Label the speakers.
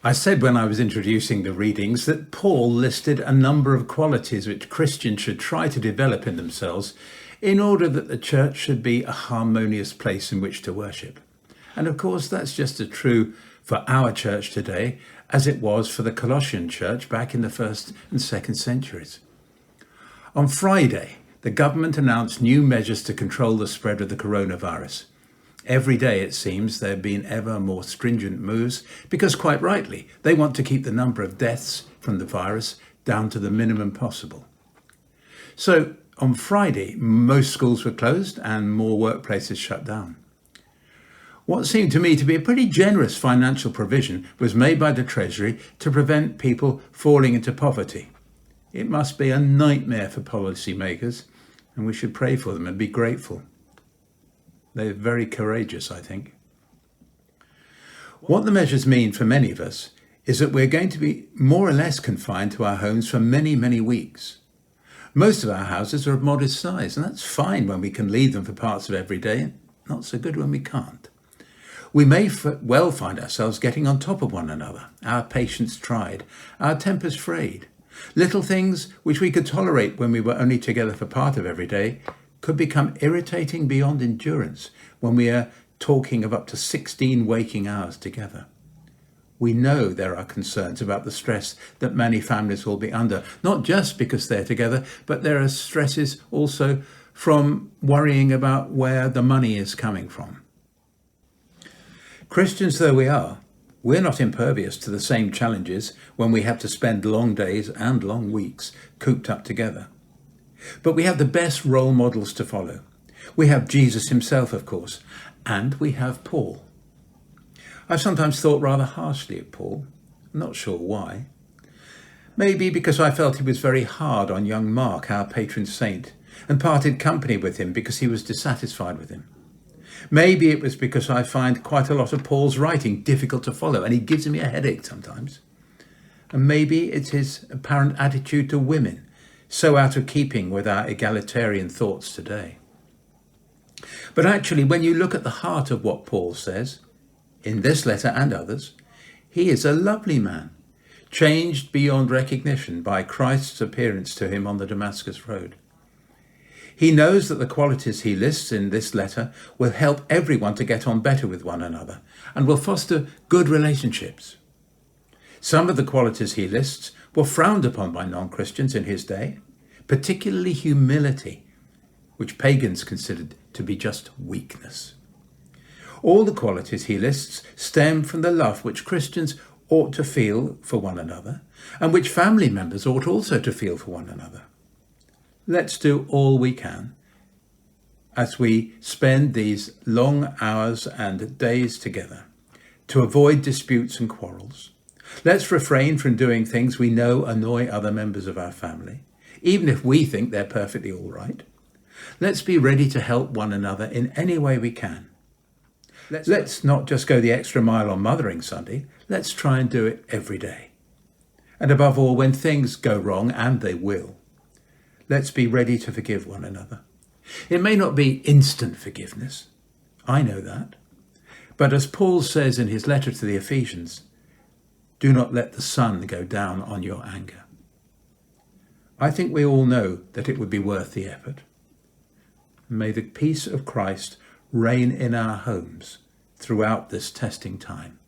Speaker 1: I said when I was introducing the readings that Paul listed a number of qualities which Christians should try to develop in themselves in order that the church should be a harmonious place in which to worship. And of course, that's just as true for our church today as it was for the Colossian church back in the 1st and 2nd centuries. On Friday, the government announced new measures to control the spread of the coronavirus. Every day, it seems, there have been ever more stringent moves because, quite rightly, they want to keep the number of deaths from the virus down to the minimum possible. So, on Friday, most schools were closed and more workplaces shut down. What seemed to me to be a pretty generous financial provision was made by the Treasury to prevent people falling into poverty. It must be a nightmare for policymakers, and we should pray for them and be grateful. They're very courageous, I think. What the measures mean for many of us is that we're going to be more or less confined to our homes for many, many weeks. Most of our houses are of modest size, and that's fine when we can leave them for parts of every day, and not so good when we can't. We may well find ourselves getting on top of one another, our patience tried, our tempers frayed. Little things which we could tolerate when we were only together for part of every day could become irritating beyond endurance when we are talking of up to 16 waking hours together. We know there are concerns about the stress that many families will be under, not just because they're together, but there are stresses also from worrying about where the money is coming from. Christians though we are, we're not impervious to the same challenges when we have to spend long days and long weeks cooped up together. But we have the best role models to follow. We have Jesus himself, of course, and we have Paul. I've sometimes thought rather harshly of Paul. I'm not sure why. Maybe because I felt he was very hard on young Mark, our patron saint, and parted company with him because he was dissatisfied with him. Maybe it was because I find quite a lot of Paul's writing difficult to follow, and he gives me a headache sometimes. And maybe it's his apparent attitude to women, so out of keeping with our egalitarian thoughts today. But actually, when you look at the heart of what Paul says, in this letter and others, he is a lovely man, changed beyond recognition by Christ's appearance to him on the Damascus road. He knows that the qualities he lists in this letter will help everyone to get on better with one another and will foster good relationships. Some of the qualities he lists were frowned upon by non-Christians in his day, particularly humility, which pagans considered to be just weakness. All the qualities he lists stem from the love which Christians ought to feel for one another and which family members ought also to feel for one another. Let's do all we can as we spend these long hours and days together to avoid disputes and quarrels. Let's refrain from doing things we know annoy other members of our family, even if we think they're perfectly all right. Let's be ready to help one another in any way we can. Let's not just go the extra mile on Mothering Sunday. Let's try and do it every day. And above all, when things go wrong, and they will, let's be ready to forgive one another. It may not be instant forgiveness. I know that. But as Paul says in his letter to the Ephesians, do not let the sun go down on your anger. I think we all know that it would be worth the effort. May the peace of Christ reign in our homes throughout this testing time.